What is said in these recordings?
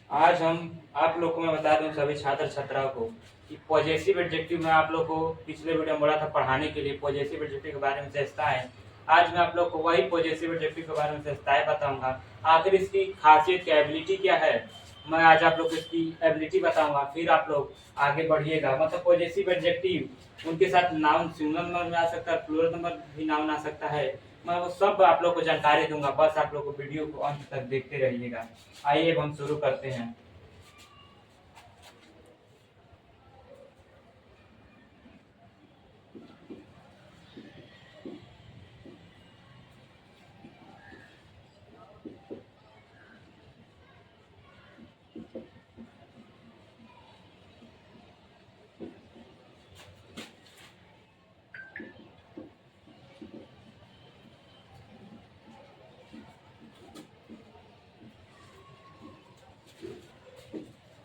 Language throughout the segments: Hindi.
आज हम आप लोग को मैं बता दूं सभी छात्र छात्राओं को कि पॉजिटिव एडजेक्टिव में आप लोग को पिछले वीडियो में बोला था पढ़ाने के लिए पॉजिटिव एडजेक्टिव के बारे में विशेषताएं। आज मैं आप लोग को वही पॉजिटिव एडजेक्टिव के बारे में विशेषताएं बताऊंगा। आखिर इसकी खासियत क्या एबिलिटी क्या है, मैं आज आप लोग को इसकी एबिलिटी बताऊंगा। फिर आप लोग आगे बढ़िएगा। मतलब पॉजिटिव एडजेक्टिव उनके साथ नाउन सिंगुलर नंबर में आ सकता है, प्लूरल नंबर भी नाउन आ सकता है। मैं वो सब आप लोग को जानकारी दूंगा, बस आप लोग को वीडियो को अंत तक देखते रहिएगा। आइए अब हम शुरू करते हैं।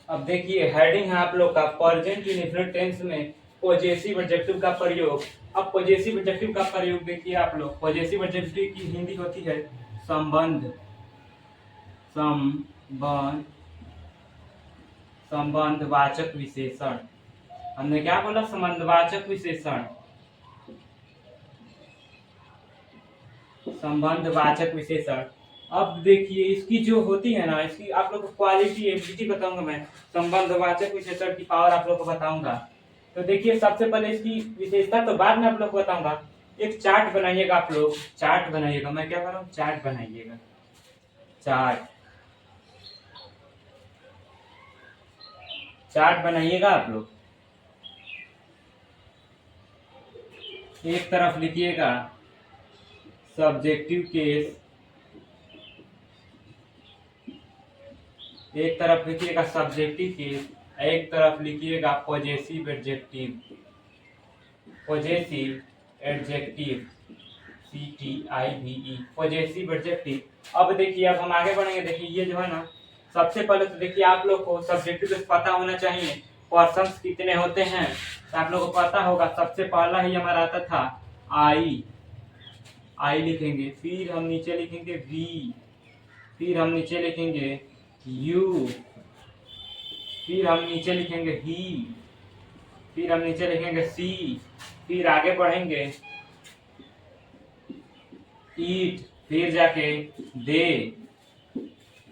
अब देखिए हेडिंग है आप लोग का प्रेजेंट इंडेफिनिट टेंस में पॉजिटिव एडजेक्टिव का प्रयोग। अब पॉजिटिव एडजेक्टिव का प्रयोग देखिए आप लोग। पॉजिटिव एडजेक्टिव की हिंदी होती है संबंध। संबंध संबंधवाचक विशेषण। हमने क्या बोला? संबंधवाचक विशेषण। संबंधवाचक विशेषण। अब देखिए इसकी जो होती है ना, इसकी आप लोग को क्वालिटी एबिलिटी बताऊंगा मैं। संबंधवाचक विशेषण की पावर आप लोग को बताऊंगा। तो देखिए सबसे पहले इसकी विशेषता तो बाद में आप लोग को बताऊंगा। एक चार्ट बनाइएगा आप लोग। चार्ट बनाइएगा। मैं क्या कर रहा हूँ? चार्ट बनाइएगा। चार्ट चार्ट बनाइएगा आप लोग। एक तरफ लिखिएगा सब्जेक्टिव केस, एक तरफ लिखिएगा सब्जेक्टिव केस, एक तरफ लिखिएगा possessive adjective. Possessive adjective CTIVE possessive adjective. अब देखिए अब हम आगे बढ़ेंगे। देखिए ये जो है ना, सबसे पहले तो देखिए आप लोग को सब्जेक्टिव केस पता होना चाहिए। पर्सन्स कितने होते हैं तो आप लोग को पता होगा। सबसे पहला ही हमारा आता था आई लिखेंगे, फिर हम नीचे लिखेंगे वी, फिर हम नीचे लिखेंगे यू, फिर हम नीचे लिखेंगे ही, फिर हम नीचे लिखेंगे सी, फिर आगे बढ़ेंगे ईट, फिर जाके दे।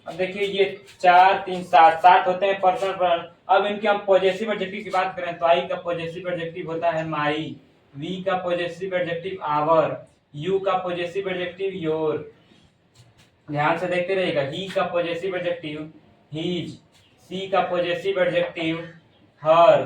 अब देखिए ये 4 3 7 7 होते हैं पर्सन पर। अब इनके हम पॉजिटिव एडजेक्टिव की बात करें तो आई का पॉजिटिव एडजेक्टिव होता है माई, वी का पॉजिटिव एडजेक्टिव आवर, यू का पॉजिटिव एडजेक्टिव योर। ध्यान से देखते रहिएगा। ही का पॉजिटिव एडजेक्टिव हीज, सी का पॉजिटिव एडजेक्टिव हर,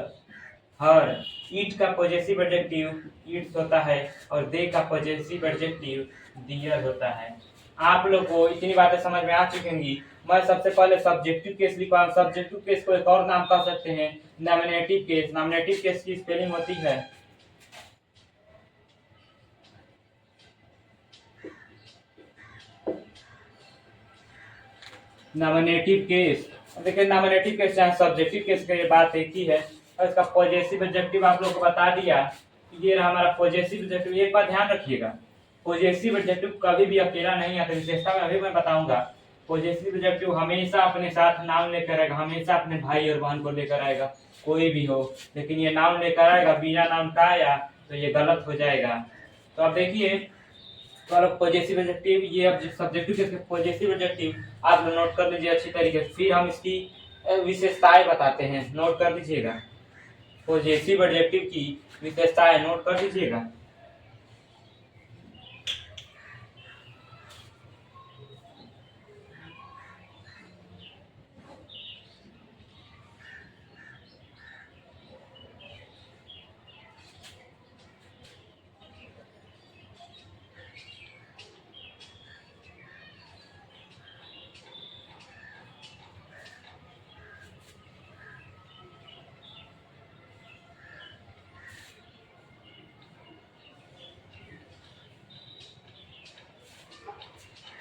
हर। ईट का पॉजिटिव एडजेक्टिव ईट्स होता है और दे का पॉजिटिव एडजेक्टिव डियर होता है। आप लोग को इतनी बातें समझ में आ चुकेंगी। मैं सबसे पहले सब्जेक्टिव केस लिखा। सब्जेक्टिव केस को एक और नाम कह सकते हैं नॉमिनेटिव केस। नॉमिनेटिव केस की स्पेलिंग होती है नॉमिनेटिव केस। देखिए नॉमिनेटिव केस चाहे सब्जेक्टिव केस की बात एक ही है। और इसका पॉजिटिव एडजेक्टिव आप लोग को बता दिया। ये रहा हमारा पॉजिटिव एडजेक्टिव। एक बात ध्यान रखिएगा, पॉजिटिव एडजेक्टिव कभी भी अकेला नहीं आता। विशेषता में अभी मैं बताऊंगा। पॉजिटिव एडजेक्टिव हमेशा अपने साथ नाम लेकर आएगा, हमेशा अपने भाई और बहन को लेकर आएगा, कोई भी हो। लेकिन ये नाम लेकर आएगा बिना नाम का आया तो ये गलत हो जाएगा। तो अब देखिए तो अलग पॉजिटिव एडजेक्टिव, ये अब सब्जेक्टिव के पॉजिटिव एडजेक्टिव आप लोग नोट कर लीजिए अच्छी तरीके से। फिर हम इसकी विशेषताएं बताते हैं, नोट कर लीजिएगा। पॉजिटिव एडजेक्टिव की विशेषताएं नोट कर लीजिएगा।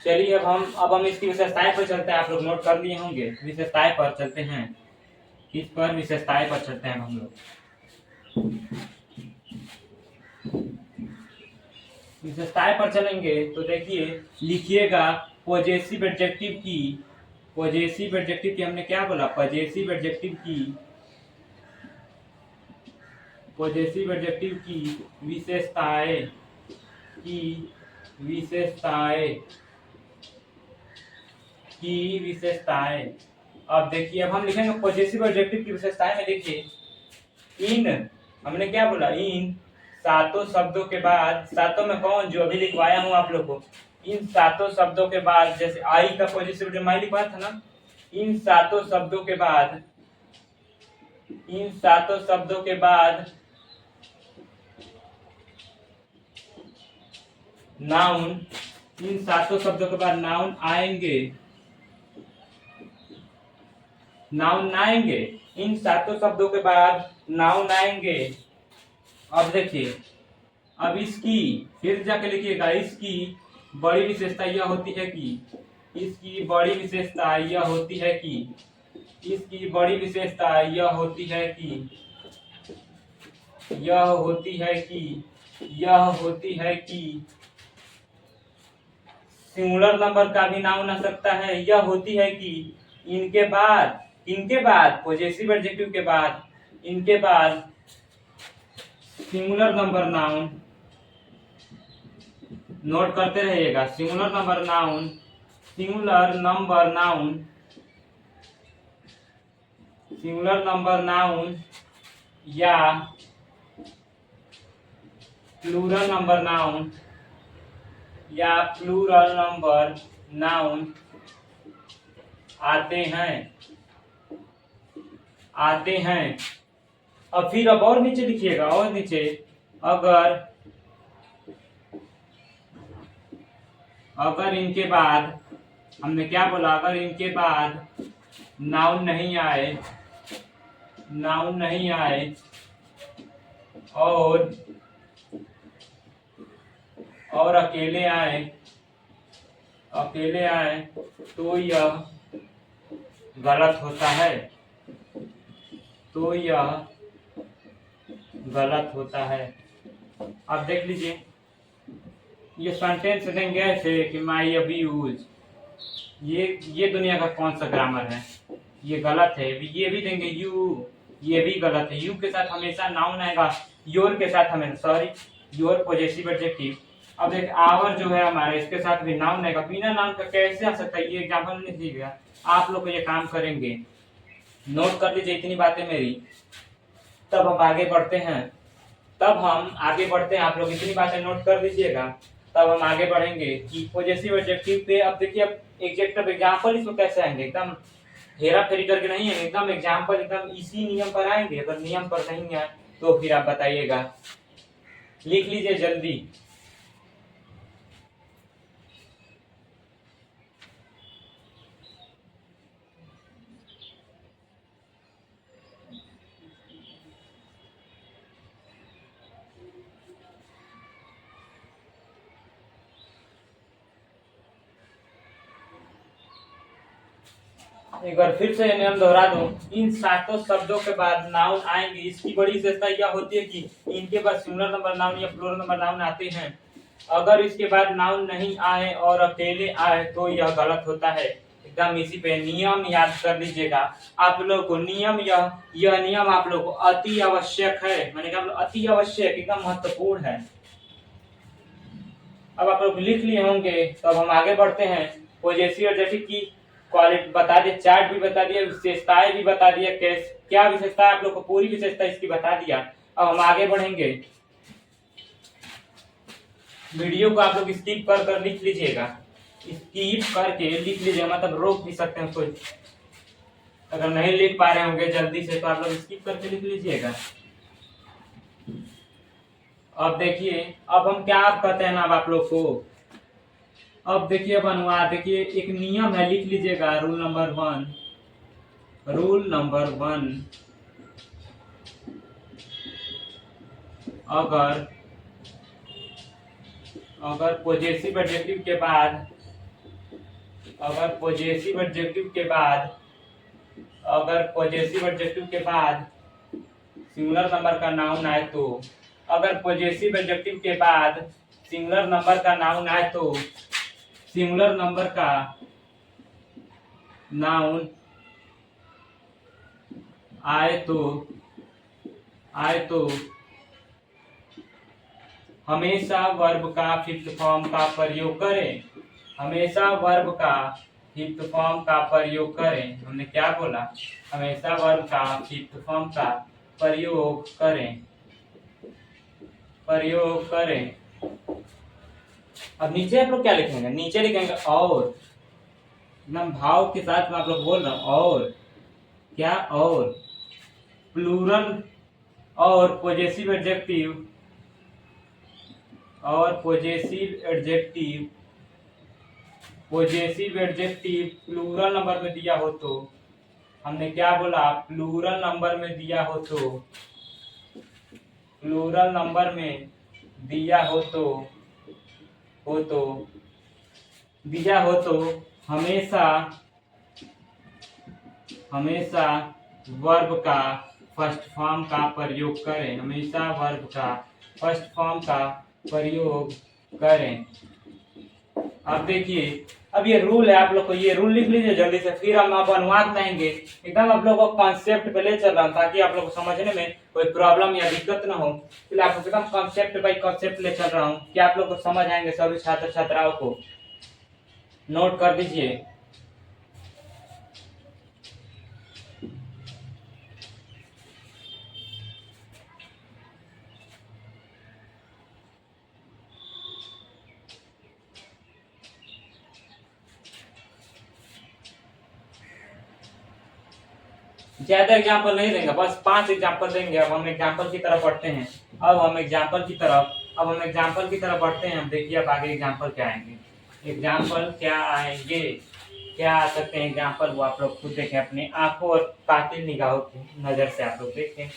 चलिए अब हम इसकी विशेषताएं पर चलते हैं। आप लोग नोट कर लिए होंगे। विशेषताएं पर चलते हैं। किस पर? विशेषताएं पर चलते हैं हम लोग। विशेषताएं पर चलेंगे तो देखिए लिखिएगा पॉजिटिव एडजेक्टिव की पॉजेसिव एडजेक्टिव की हमने क्या बोला, पॉजेसिव एडजेक्टिव की विशेषताएं अब देखिए, अब हम लिखेंगे पॉजेसिव एडजेक्टिव की विशेषताएं में। देखिए इन, हमने क्या बोला, इन सातों शब्दों के बाद, सातों में कौन, जो अभी लिखवाया हूं आप लोग को, इन सातों शब्दों के बाद, जैसे आई का पॉजेसिव जो मैं लिखवाया था ना, इन सातों शब्दों के बाद नाउन, इन सातों शब्दों के बाद नाउन आएंगे, इन सातों शब्दों के बाद नाउन आएंगे। अब देखिए, अब इसकी फिर जाके लिखिएगा, इसकी बड़ी विशेषता यह होती है कि सिंगुलर नंबर का भी नाउन आ सकता है। यह होती है कि इनके बाद पॉजेसिव एडजेक्टिव के बाद, इनके बाद सिंगुलर नंबर नाउन, नोट करते रहिएगा, सिंगुलर नंबर नाउन या प्लूरल नंबर नाउन आते हैं। अब फिर अब और नीचे लिखिएगा, और नीचे, अगर इनके बाद, हमने क्या बोला, अगर इनके बाद नाउन नहीं आए और अकेले आए तो यह गलत होता है। अब देख लीजिए, ये सेंटेंस देंगे ऐसे कि माई अब्यूज, ये दुनिया का कौन सा ग्रामर है, ये गलत है। ये भी देंगे यू, ये भी गलत है। यू के साथ हमेशा नाउन आएगा, योर के साथ हमेशा, योर पॉजेसिव एडजेक्टिव। अब एक आवर जो है हमारे, इसके साथ भी नाउन आएगा। बिना नाउन का कैसे आ सकता है, ये एग्जाम्पल नहीं दीजिएगा, आप लोग ये काम करेंगे। नोट कर लीजिए इतनी बातें मेरी, तब हम आगे बढ़ते हैं। आप लोग इतनी बातें नोट कर लीजिएगा, तब हम आगे बढ़ेंगे कि पॉजेसिव एडजेक्टिव पे। अब देखिए, अब एग्जेक्टिव एग्जाम्पल इसमें कैसे आएंगे, एकदम हेरा फेरी करके नहीं है, एकदम एग्जाम्पल, एकदम इसी नियम पर आएंगे। अगर नियम पर नहीं आए तो फिर आप बताइएगा, लिख लीजिए जल्दी। एक बार फिर से नियम दोहरा दूं, इन सातों शब्दों के बाद नाउन आएंगे। इसकी बड़ी विशेषता यह होती है कि इनके बाद सिंगुलर नंबर नाउन या प्लूरल नंबर नाउन आते हैं। अगर इसके बाद नाउन नहीं आए और अकेले आए तो यह गलत होता है। एकदम इसी पे नियम याद कर लीजिएगा आप लोग को। नियम, यह नियम आप लोग को अति आवश्यक है। मैंने कहा अति आवश्यक, एकदम महत्वपूर्ण है। अब आप लोग लिख लिए होंगे, तब हम आगे बढ़ते हैं। पॉजेसिव एडजेक्टिव की क्वालिटी बता दिया, चार्ट भी बता दिया, विशेषताएं भी बता दिया, क्या विशेषता आप लोग को, पूरी विशेषता इसकी बता दिया। अब हम आगे बढ़ेंगे। वीडियो को आप लोग स्किप कर लिख लीजिएगा, स्किप करके लिख लीजिएगा, मतलब रोक भी सकते हैं कोई। अगर नहीं लिख पा रहे होंगे जल्दी से तो आप लोग स्किप करके लिख लीजिएगा। अब देखिए, अब हम क्या कहते हैं ना, अब आप लोग को, अब देखिए, अब अनुवाद देखिए, एक नियम है, लिख लीजिएगा। रूल नंबर वन, अगर पॉजेसिव एडजेक्टिव के बाद सिंगुलर नंबर का नाउन आए तो, अगर पॉजेसिव एडजेक्टिव के बाद सिंगुलर नंबर का नाउन आए तो सिंगुलर नंबर का नाउन आए तो हमेशा वर्ब का फिफ्थ फॉर्म का प्रयोग करें। हमेशा वर्ब का फिफ्थ फॉर्म का प्रयोग करें। हमने क्या बोला? हमेशा वर्ब का फिफ्थ फॉर्म का प्रयोग करें। अब नीचे आप लोग क्या लिखेंगे? नीचे लिखेंगे और, एकदम भाव के साथ मैं आप लोग बोल रहा हूं, और क्या? और प्लूरल और पॉजेसिव एडजेक्टिव प्लूरल नंबर में दिया हो तो, हमने क्या बोला? प्लूरल नंबर में दिया हो तो हमेशा वर्ब का फर्स्ट फॉर्म का प्रयोग करें। हमेशा वर्ब का फर्स्ट फॉर्म का प्रयोग करें। अब देखिए, अब ये रूल है, आप लोग को ये रूल लिख लीजिए जल्दी से, फिर हम आप अनुवाद कहेंगे। एकदम आप लोग को कॉन्सेप्ट पे ले चल रहा हूँ ताकि आप लोग को समझने में कोई प्रॉब्लम या दिक्कत ना हो। इसलिए आप लोग एकदम कॉन्सेप्ट बाई कॉन्सेप्ट ले चल रहा हूँ कि आप लोग को समझ आएंगे। सभी छात्र छात्राओं को नोट कर दीजिए। ज्यादा एग्जाम्पल नहीं देंगे, बस 5 एग्जाम्पल देंगे। अब हम एग्जाम्पल की तरफ बढ़ते हैं। अब हम एग्जाम्पल की तरफ बढ़ते हैं। हम देखिए अब आगे एग्जाम्पल क्या आएंगे। क्या आ सकते हैं एग्जाम्पल, वो आप लोग खुद देखें अपनी आंखों और कातिल निगाहों की नजर से आप लोग देखें।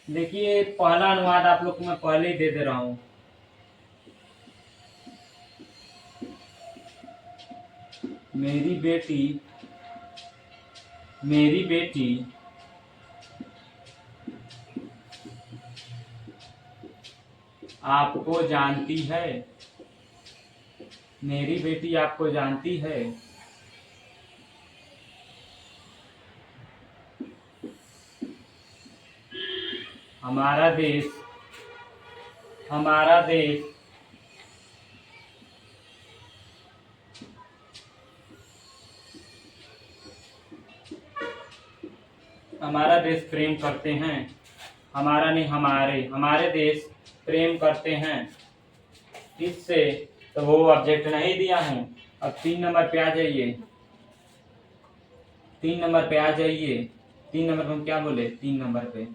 देखिए पहला अनुवाद आप लोग को मैं पहले ही दे दे रहा हूँ। मेरी बेटी आपको जानती है। मेरी बेटी आपको जानती है। हमारा देश हमारा देश प्रेम करते हैं। हमारा नहीं, हमारे देश प्रेम करते हैं। इससे तो वो ऑब्जेक्ट नहीं दिया हूं। अब 3 नंबर पे आ जाइए। 3 नंबर पे हम क्या बोले? 3 नंबर पे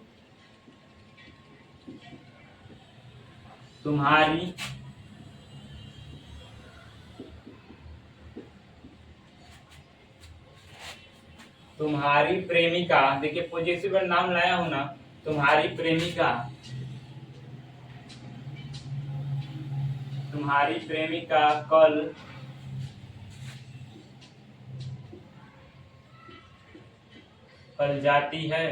तुम्हारी प्रेमिका, देखिए पॉजिटिव नाम लाया हूं ना। तुम्हारी प्रेमिका कल जाती है।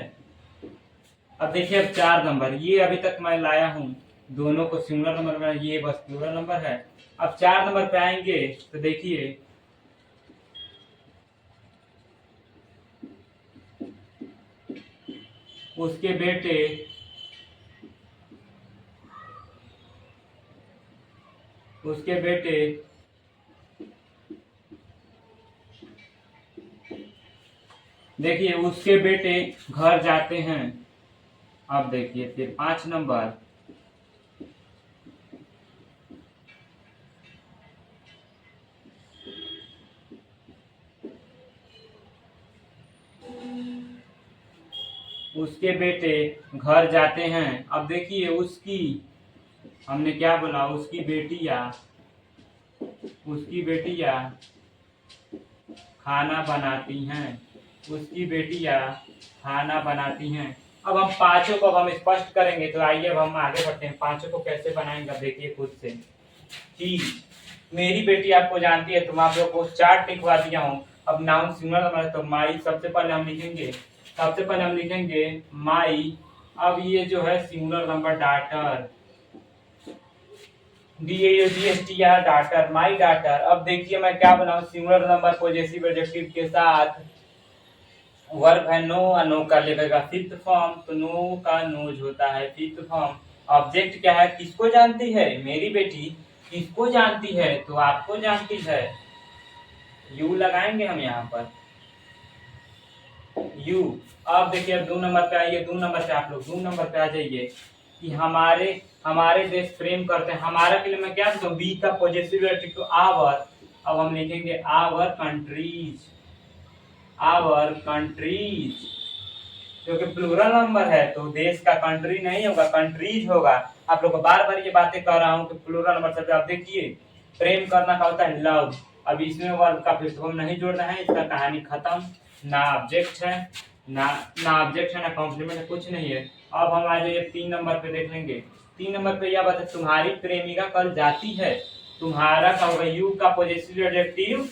अब देखिए अब 4 नंबर, ये अभी तक मैं लाया हूं, दोनों को सिंगुलर नंबर में, ये बस प्लूरल नंबर है। अब 4 नंबर पे आएंगे तो देखिए उसके बेटे देखिए उसके बेटे घर जाते हैं। अब देखिए फिर 5 नंबर, उसके बेटे घर जाते हैं। अब देखिए उसकी, हमने क्या बोला? उसकी बेटियां खाना बनाती हैं। अब हम पांचों को हम स्पष्ट करेंगे, तो आइए अब हम आगे बढ़ते हैं। पांचों को कैसे बनाएंगे अब देखिए खुद से। कि मेरी बेटी आपको जानती है, तुम आप लोग को चार्ट लिखवा दिया हूँ। अब नाउन सिंगुलर नंबर, तो माई सबसे पहले हम लिखेंगे माई। अब ये जो है singular number daughter, DAUGHTR daughter, माई डाटर। अब देखिए मैं क्या बनाऊं, सिंगुलर नंबर पॉजेसिव एडजेक्टिव के साथ वर्ब है नो, और नो का लेगा फिफ्थ फॉर्म, तो नो का नोज होता है फिफ्थ फॉर्म। ऑब्जेक्ट क्या है, किसको जानती है मेरी बेटी, किसको जानती है, तो आपको जानती है। यू लगाएंगे हम यहाँ पर, यू। अब देखिए अब 2 नंबर पे आइए, 2 नंबर पे आप लोग 2 नंबर पे आ जाइए कि हमारे हमारे देश प्रेम करते हैं। हमारा के लिए मैं क्या तो बी का पॉजिटिव एडजेक्टिव आवर। अब हम लिखेंगे आवर कंट्रीज, आवर कंट्रीज, क्योंकि प्लूरल नंबर है तो देश का कंट्री नहीं होगा, कंट्रीज होगा। आप लोग को बार बार ये बातें कर रहा हूँ कि प्लूरल नंबर से आप देखिए प्रेम करना का होता है लव। अब इसमें वर्ब का फिर हम नहीं जोड़ना है, इसका कहानी खत्म। ना ऑब्जेक्ट है, ना ऑब्जेक्ट है, ना कॉम्प्लीमेंट है, कुछ नहीं है। अब हम आ जाइए 3 नंबर पे देख लेंगे। 3 नंबर पे यह बात है, तुम्हारी प्रेमिका कल जाती है। तुम्हारा का होगा यू का पॉजिटिव एडजेक्टिव,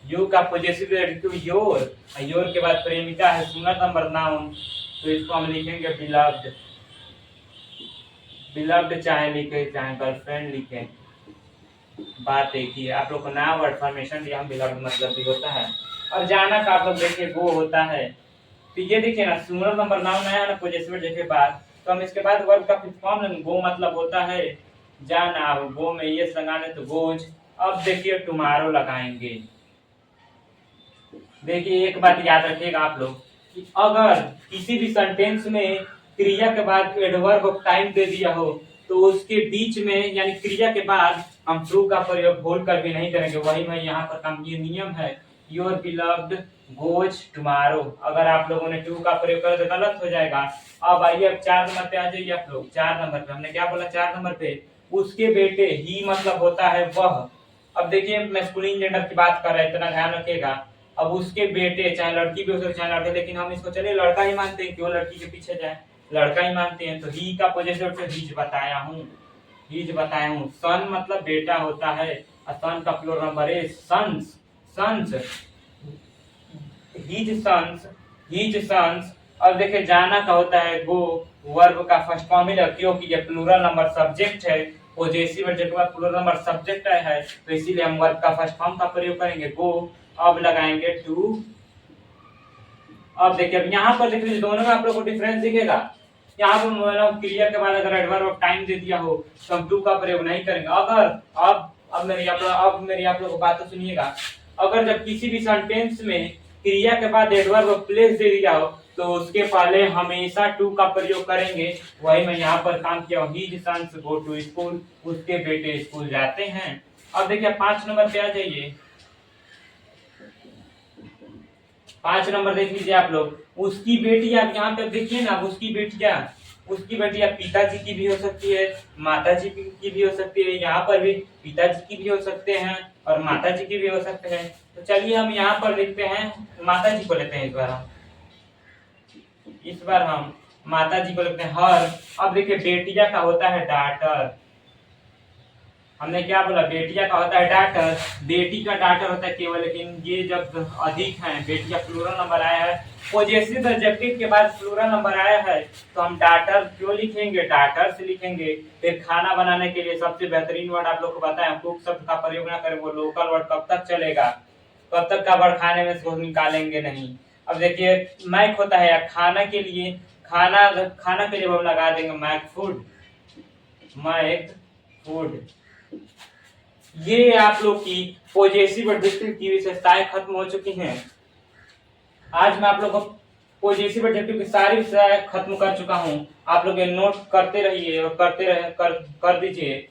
यू का पॉजिटिव एडजेक्टिव योर, योर के बाद प्रेमिका है सिंगुलर नंबर नाउन, तो इसको हम लिखेंगे बिलव्ड। बिलव्ड चाहे लिखे चाहे गर्लफ्रेंड लिखे, बात एक ही है। आप लोग को नया वर्ड फॉर्मेशन दिया हम, बिलव्ड मतलब भी होता है। और जाना का आप लोग देखिए गो होता है। तो ये देखिए ना सिंगुलर नंबर नाउन आया ना पॉजिटिव एडजेक्टिव के बाद, तो हम इसके बाद वर्ब का फिफ्थ फॉर्म लेंगे। गो मतलब होता है जाना, गो में ये लगाने तो गोज। अब देखिए टुमारो लगाएंगे। देखिए एक बात याद रखिएगा आप लोग कि अगर किसी भी सेंटेंस में क्रिया के बाद एडवर्ब ऑफ टाइम दे दिया हो तो उसके बीच में यानी क्रिया के बाद हम ट्रू का प्रयोग भूल कर भी नहीं करेंगे। वही मैं यहाँ पर काम, ये नियम है योर बिलव्ड गोज टुमारो। अगर आप लोगों ने ट्रू का प्रयोग कर तो गलत हो जाएगा। अब आइए अब 4 नंबर पे आ जाइए आप लोग। 4 नंबर पे हमने क्या बोला, 4 नंबर पे उसके बेटे, ही मतलब होता है वह। अब देखिए मैस्कुलिन जेंडर की बात कर रहे हैं, इतना ध्यान रखिएगा। अब उसके बेटे, चाहे लड़की भी हो सकती चाहे लड़का, लेकिन हम इसको चलिए लड़का ही मानते हैं, क्यों लड़की के पीछे जाए, लड़का ही मानते हैं। तो ही का पॉजिटिव हीज बताया हूँ, हीज बताया हूँ। सन मतलब बेटा होता है, और सन का प्लूरल नंबर है sons, sons, his sons, his sons. अब देखिए जाना का होता है गो, वर्ब का फर्स्ट फॉर्म है क्योंकि ये प्लूरल नंबर सब्जेक्ट है, possessive adjective plural number subject है, तो इसीलिए हम वर्ब का फर्स्ट फॉर्म का प्रयोग करेंगे गो। अब लगाएंगे टू। अब देखिए अब यहाँ पर देखिए दोनों में आप लोग को डिफरेंस दिखेगा। यहाँ पर मतलब क्रिया के बाद अगर एडवर्ब ऑफ टाइम दे दिया हो तो हम टू का प्रयोग नहीं करेंगे। अगर अब मेरी आप लोग को बात तो सुनिएगा, अगर जब किसी भी सेंटेंस में क्रिया के बाद एडवर्ब ऑफ प्लेस दे दिया हो तो उसके पहले हमेशा टू का प्रयोग करेंगे। वही मैं यहाँ पर काम किया हूँ, his sons go to school, उसके बेटे स्कूल जाते हैं। अब देखिए 5 नंबर पे आ जाइए। 5 नंबर देख लीजिए आप लोग, उसकी बेटी, आप यहाँ पे देखिए ना, उसकी बेटियां पिताजी की भी हो सकती है, माताजी की भी हो सकती है। यहाँ पर भी पिताजी की भी हो सकते हैं और माताजी की भी हो सकते हैं। तो चलिए हम यहाँ पर लिखते हैं माताजी को लेते हैं। इस बार हम माताजी को लिखते हैं हर। अब देखिए बेटिया का होता है डाटर, हमने क्या बोला, बेटिया का होता है डाटर, बेटी का डाटर होता है केवल, लेकिन ये जब अधिक है, बेटिया प्लूरल नंबर आया है, पॉजेसिव एडजेक्टिव के बाद प्लूरल नंबर आया है, तो हम डाटर क्यों लिखेंगे, डाटर से लिखेंगे। फिर खाना बनाने के लिए सबसे बेहतरीन वर्ड आप लोग को बताया, कुक शब्द का प्रयोग ना करें, वो लोकल वर्ड कब तक चलेगा, कब तक का वर्ड खाने में से निकालेंगे नहीं। अब देखिए मैक होता है खाना के लिए, खाना के लिए हम लगा देंगे मैक फूड, मैक फूड। ये आप लोग की पॉजेसिव एडजेक्टिव की विशेषताएं खत्म हो चुकी हैं। आज मैं आप लोग को पॉजेसिव एडजेक्टिव की सारी विशेषताएं खत्म कर चुका हूं। आप लोग ये नोट करते रहिए और कर दीजिए।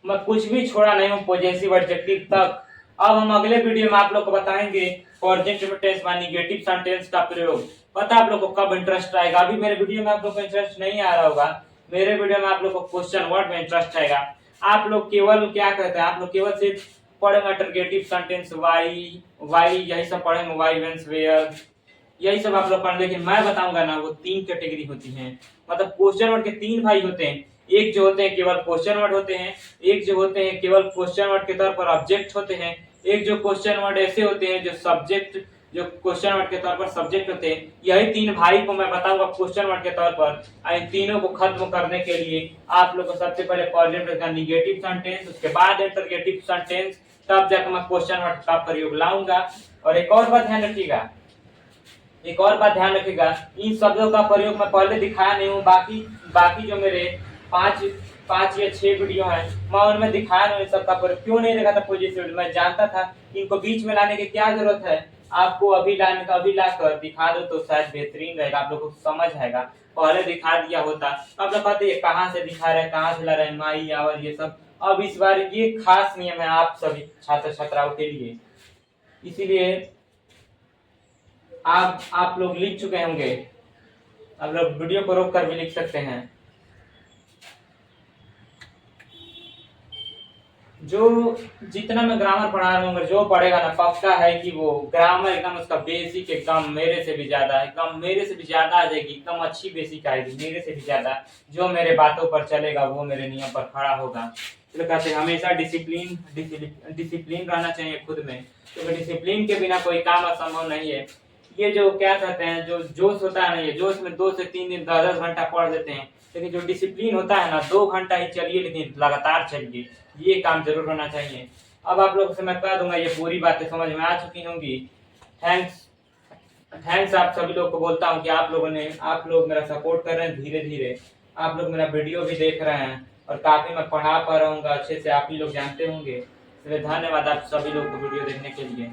मैं कुछ भी छोड़ा नहीं हूँ पॉजेसिव एडजेक्टिव तक। अब हम अगले वीडियो में आप लोग को बताएंगे पॉजिटिव टेंस व नेगेटिव सेंटेंस का प्रयोग। पता आप लोग को कब इंटरेस्ट आएगा, अभी मेरे वीडियो में आप लोग को इंटरेस्ट नहीं आ रहा होगा, मेरे वीडियो में आप लोग को क्वेश्चन वर्ड में इंटरेस्ट आएगा। आप लोग केवल क्या कहते हैं, आप लोग केवल सिर्फ पढ़ेंगे इंटरगेटिव सेंटेंस, वाई यही सब पढ़ेंगे, वाई वेंस वेयर, यही सब आप लोग पढ़ेंगे। लेकिन मैं बताऊंगा ना, वो 3 कैटेगरी होती हैं, मतलब क्वेश्चन वर्ड के 3 भाई होते हैं। एक जो होते हैं केवल क्वेश्चन वर्ड होते हैं, एक जो होते हैं केवल क्वेश्चन वर्ड के तौर पर ऑब्जेक्ट होते हैं, एक जो क्वेश्चन वर्ड ऐसे होते हैं जो सब्जेक्ट जो क्वेश्चन वर्ड के तौर पर सब्जेक्ट होते हैं, यही 3 भाई को मैं बताऊंगा क्वेश्चन वर्ड के तौर पर। इन तीनों को खत्म करने के लिए आप लोग को सबसे पहले पॉजिटिव का निगेटिव सेंटेंस, उसके बाद इंटरगेटिव सेंटेंस, तब जाकर मैं क्वेश्चन वर्ड का प्रयोग लाऊंगा। और एक और बात ध्यान रखिएगा, इन शब्दों का प्रयोग मैं पहले दिखाया नहीं हूँ। बाकी जो मेरे पांच पांच या 6 वीडियो हैं, मैं उनमें दिखाया नहीं सब का प्रयोग। क्यों नहीं देखा था पॉजिटिव? मैं जानता था कि इनको बीच में लाने की क्या जरूरत है। आपको अभी लाकर दिखा दो तो शायद बेहतरीन रहेगा, आप लोग को समझ आएगा। पहले दिखा दिया होता, अब लोग कहते कहाँ से दिखा रहे, कहाँ से ला रहे, माई आवल ये सब। अब इस बार ये खास नियम है आप सभी छात्र छात्राओं के लिए, इसीलिए आप लोग लिख चुके होंगे। आप लोग वीडियो को रोक कर भी लिख सकते हैं। जो जितना मैं ग्रामर पढ़ा रहा हूँ, जो पढ़ेगा ना, पक्का है कि वो ग्रामर एकदम उसका बेसिक एकदम मेरे से भी ज्यादा आ जाएगी, एकदम अच्छी बेसिक आएगी मेरे से भी ज्यादा। जो मेरे बातों पर चलेगा वो मेरे नियम पर खड़ा होगा। तो कहते हैं हमेशा डिसिप्लिन रहना चाहिए खुद में, क्योंकि डिसिप्लिन के बिना कोई काम असंभव नहीं है। ये जो क्या कहते हैं, जो जोश होता है ना, ये जोश में 2 से 3 दिन 10 घंटा पढ़ लेते हैं, लेकिन जो डिसिप्लिन होता है ना, 2 घंटा ही चलिए लेकिन लगातार चलिए, ये काम जरूर होना चाहिए। अब आप लोगों से मैं कह दूंगा, ये पूरी बातें समझ में आ चुकी होंगी। थैंक्स आप सभी लोग को बोलता हूँ कि आप लोग मेरा सपोर्ट कर रहे हैं धीरे धीरे। आप लोग मेरा वीडियो भी देख रहे हैं और काफी मैं पढ़ा पा रहा हूँ अच्छे से, आप ही लोग जानते होंगे। इसलिए धन्यवाद आप सभी लोग को वीडियो देखने के लिए।